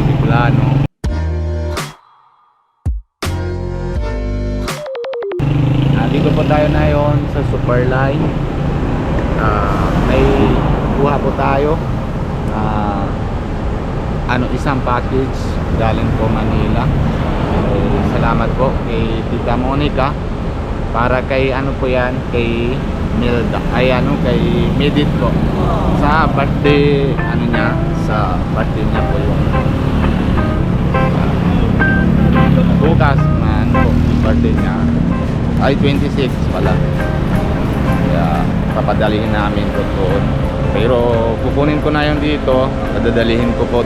Bicolano. Dito po tayo na yon sa Superline. May kuha po tayo isang package galing po Manila. Salamat po kay Tita Monica para kay po yan, kay Milda, kay Medit po sa birthday niya, sa birthday niya po yung bukas man po birthday niya ay 26 pala, kaya papadalihin namin po doon. Pero kukunin ko na yung dito, dadalihin ko po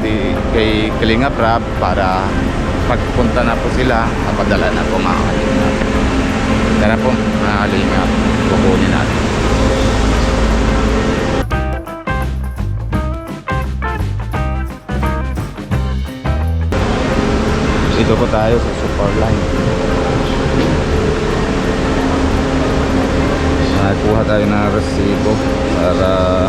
kay Kalinga Prab para pagpunta na po sila, napadala na po mga Kalinga. Tara po mga Kalinga, kukunin natin. Dito po tayo sa Superline. Kuha tayo ng resibo para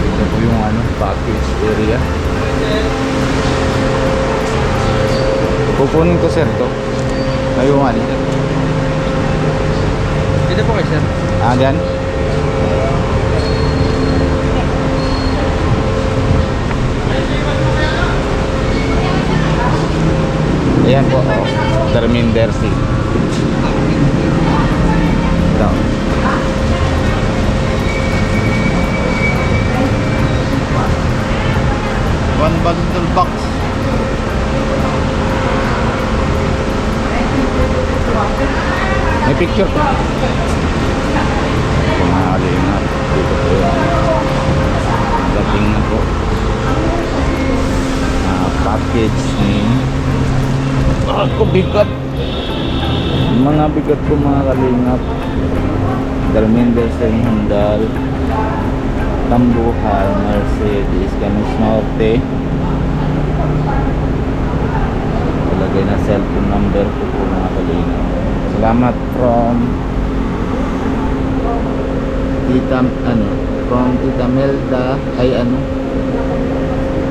ito po yung package area. Kukunin ko sir to ngayong Dito po kayo sir. Dyan. Ayan po, Terminder C. Ito. One bundle box. May picture po. Kumahalin na. Dito po yun. Dating na po. Package ni ako bigat. Mga bigat ko mga kalingap. Terminder sa Handal, Tambuhan, Mercedes, Camus Norte. Ilagay na cellphone number ko po mga kalingap. Salamat from Tita from Tita Melda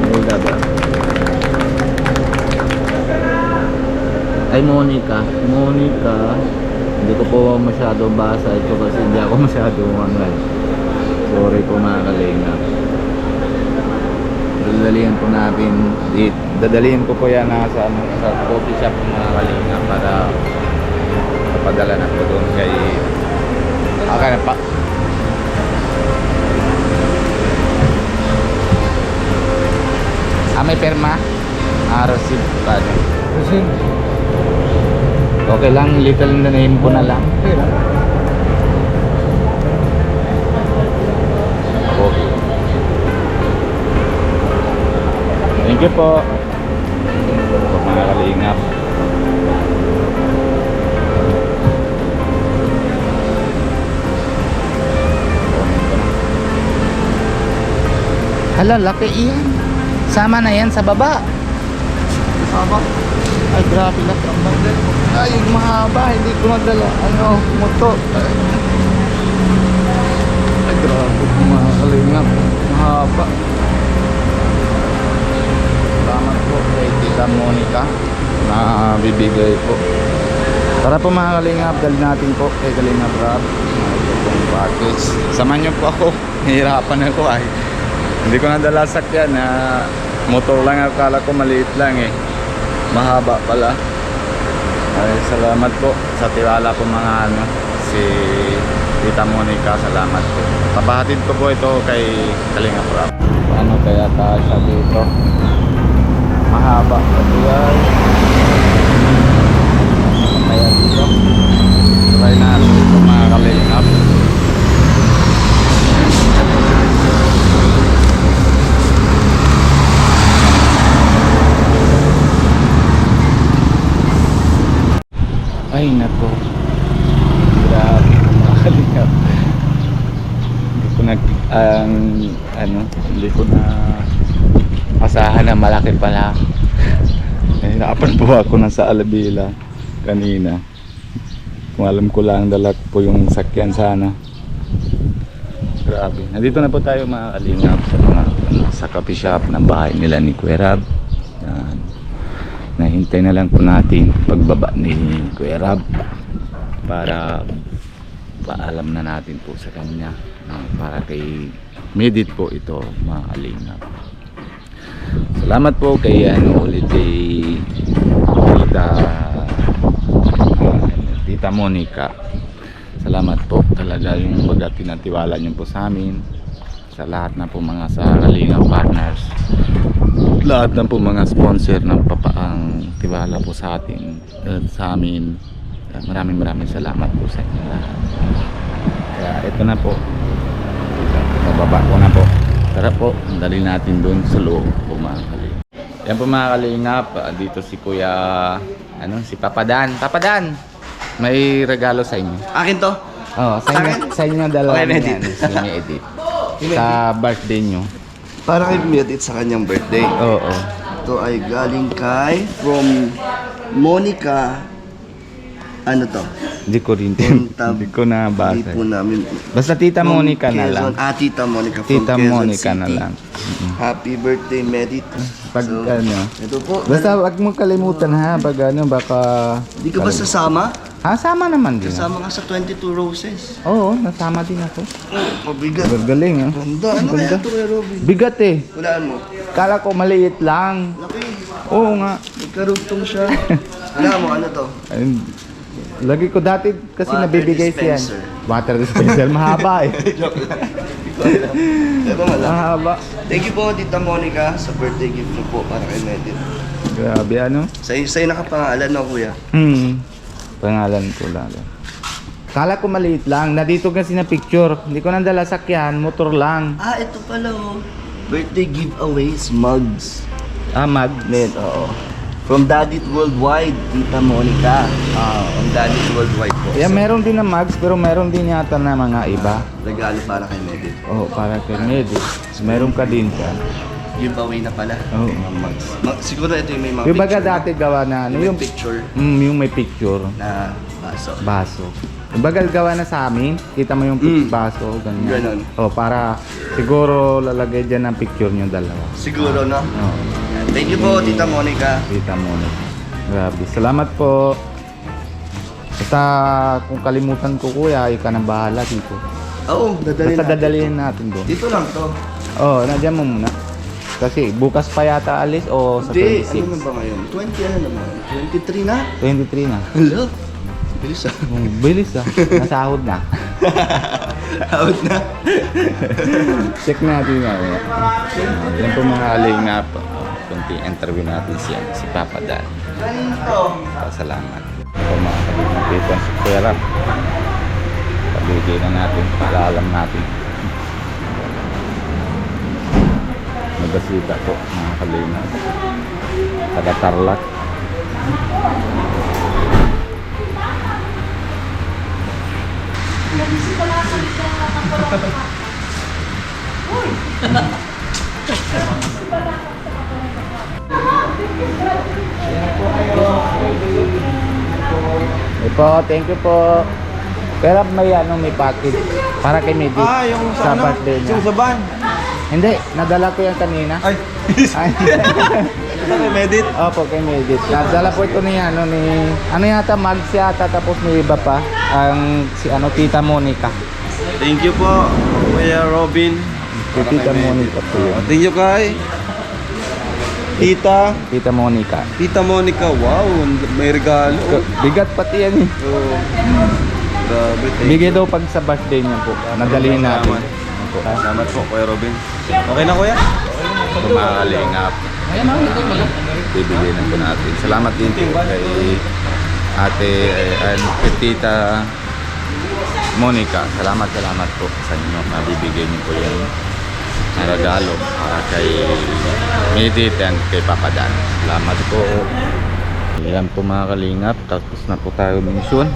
Melda ba? Ay Monica, hindi ko po masyado basa ito kasi hindi ako masyado mangal. Sorry po mga kalingap. Dadalihin ko po yan sa coffee shop mga kalingap para padala na po doon kay na pa. May perma? Receipt pa. Receipt. Okay lang, little na name ko na lang. Okay. Thank you po. Mga kalingap. Hala, laki iyan. Sama na yan sa baba. Sama. Ay, grabe na ang bundle. Ay, mahaba. Hindi ko madala. Motor. Ay, grabe. Mga kalingap. Mahaba. Salamat po kay Tita Monica na bibigay po. Tara po mga kalingap. Dali natin po kay Kalinga Prab. Ito pong package. Samahan niyo po ako. Nahihirapan ako ay. Hindi ko nadala sakyan. Motor lang. Akala ko maliit lang eh. Mahaba pala. Ay, salamat po sa tiwala po mga si Tita Monica. Salamat po. Papahatid ko po ito kay Kalinga Prab. Paano kaya siya dito? Mahaba pati yan. Kaya dito. Try natin ito mga Kalingap. Ay nako, grabe mga Kalingap. Hindi ko na asahan na malaki pala. Nahirapan po ako na sa Alabila kanina. Kung alam ko lang dala po yung sakyan sana. Grabe. Nandito na po tayo mga kalingap sa mga sa coffee shop ng bahay nila ni Kuya Rab. Yan. Nahintay na lang po natin pagbaba ni Kuya Rab para paalam na natin po sa kanya para kay Medit po ito mga kalingap. Salamat po kay ulit kay Tita Monica. Salamat po talaga yung baga tinatiwala niyo po sa amin, sa lahat na po mga sa Kalingap partners, lahat na po mga sponsor ng papaang tiwala po sa atin sa amin. Maraming salamat po sa inyo lahat. Kaya ito na po, mababa ko na po. Tara po, dali natin doon sa loob po mga kalingap. Yan po mga kalingap, dito si Kuya si Papa Dan. Papa Dan, may regalo sa inyo. Akin to? Oh, sa inyo dalawa Okay, niyan, si Edit. Sa birthday nyo. Para kay Medit sa kanyang birthday. Oo. Ito ay galing kay from Monica. Ano to? Hindi ko rin. Punta- Hindi ko na Hindi basa. po namin. Basta Tita From Monica na lang. Quezon. Tita Monica from Tita Quezon Monica City. na lang. Happy birthday, Medit. Pag Ito po. Basta wag mo kalimutan ha, pag baka... Di ka ba sasama? Ha, sama naman din. Kasama ka sa 22 Roses. Oo, nasama din ako. Mabigat. Galing ha. Ganda. Ano kaya ito kaya, Robin? Bigat eh. Walaan mo. Kala ko maliit lang. Laki. Oo nga. Nagkarugtong siya. Walaan mo, ano to? Ayun. Lagi ko dati kasi Water nabibigay siyan. dispenser. Water dispenser. Mahaba eh. Pero wala. Mahaba. Thank you po, Tita Monica, sa birthday gift niyo po para kay Medit. Grabe ano. Sa'yo nakapangalan, no, kuya? Pangalan ko lang. Kala ko maliit lang. Nandito kasi na picture. Hindi ko nandala sakyan. Motor lang. Ah, ito pala, oh. Birthday giveaways, mugs. Ah, mag. Net, oo. From Dadit Worldwide, Tita Monica. From Dadit Worldwide po. Yeah, So, meron din na mags pero meron din yata na mga iba. regalo para kay Medit. Oh, para kay Medit. Meron ka din ka. Giveaway na pala. Oo. Mga mugs. Siguro ito yung may mga Yung baga picture. dati gawa na ano Yung yung picture yung may picture. na baso. Baso. Yung baga gawa na sa amin. Kita mo yung baso. Ganyan. Ganon. Oh, para siguro lalagay dyan ang picture nyo dalawa. Siguro, no? Oh, Thank you po, Tita Monica. kita mo na. Grabe. Salamat po. Basta kung kalimutan ko kuya, ikaw nang bahala dito. Oo, dadalhin Basta natin. dadalhin natin doon. Dito lang to. Oh, nandiyan mo muna. Kasi bukas pa yata alis o sa Hindi, 26? ano na ba ngayon? 20 ano naman? 23 na? 23 na. Hello? Bilis ah. Bilis ah. Nasahod na. Out na. Check natin nga. Yan po mga kalingap. Kunti interview natin si Papa Dan. Pasalamat. Ito mga kalingap. Ito ang pera. Pabigay na natin. Pag-aalam natin. Magasita po mga kalingap. Taga-Tarlac. Ito, thank you po. Pero may may package para kay Medit. Yung sa birthday niya. Yung sa van. Hindi, nadala ko yan kanina. Ay. Ay. Ito kay Medit. Opo, kay Medit. Nadala po ito ni ano yata, mags yata, tapos may iba pa. Ang Tita Monica. Thank you po, Kuya Robin. Kay Tita Monica po yun. Thank you kay Tita Monica. Tita Monica. Wow, may regalo. Bigat pati yan eh. Oh. Grabe, thank you. Bigay daw pag sa birthday niya po. Nadalihin natin. Opo. Salamat po, Kuya Robin. Okay na, Kuya? Kumalingap. Bibigay na po natin. Salamat din po kay ate kay Tita Monica. Salamat po sa inyo. Mabibigay niyo po yan na regalo para kay Medit and kay Papa Dan. Salamat po. Ayan po mga kalingap. Tapos na po tayo mission.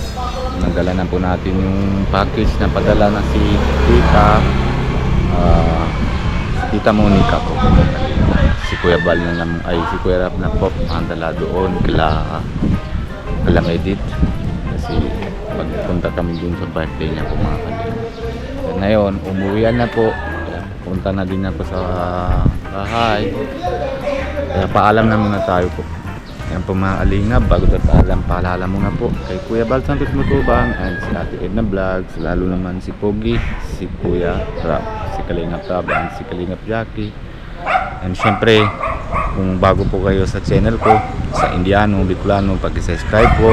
Nadala na po natin yung package na padala na si Tita Monica po. Si Kuya Bal na lang, si Kuya Rap na po ang dala doon kala Edit kasi pagpunta kami dun sa birthday niya po mga kalingap. So, ngayon, umuwian na po. Kaya punta na din ako sa bahay. Kaya paalam na muna tayo po. Yan po mga kalingap, bago tayo paalam, paalala muna po kay Kuya Bal Santos Matubang and si Ate Edna Vlogs, lalo naman si Pogi, si Kuya Rap, si Kalingap Rap and si Kalingap Jackie. And syempre, kung bago po kayo sa channel ko, sa Indiano, Bicolano, pag-subscribe po.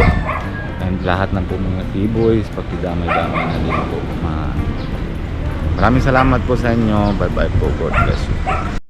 And lahat ng po mga T-boys, pagkidamay-damay na din po. Maraming salamat po sa inyo. Bye bye po. God bless you.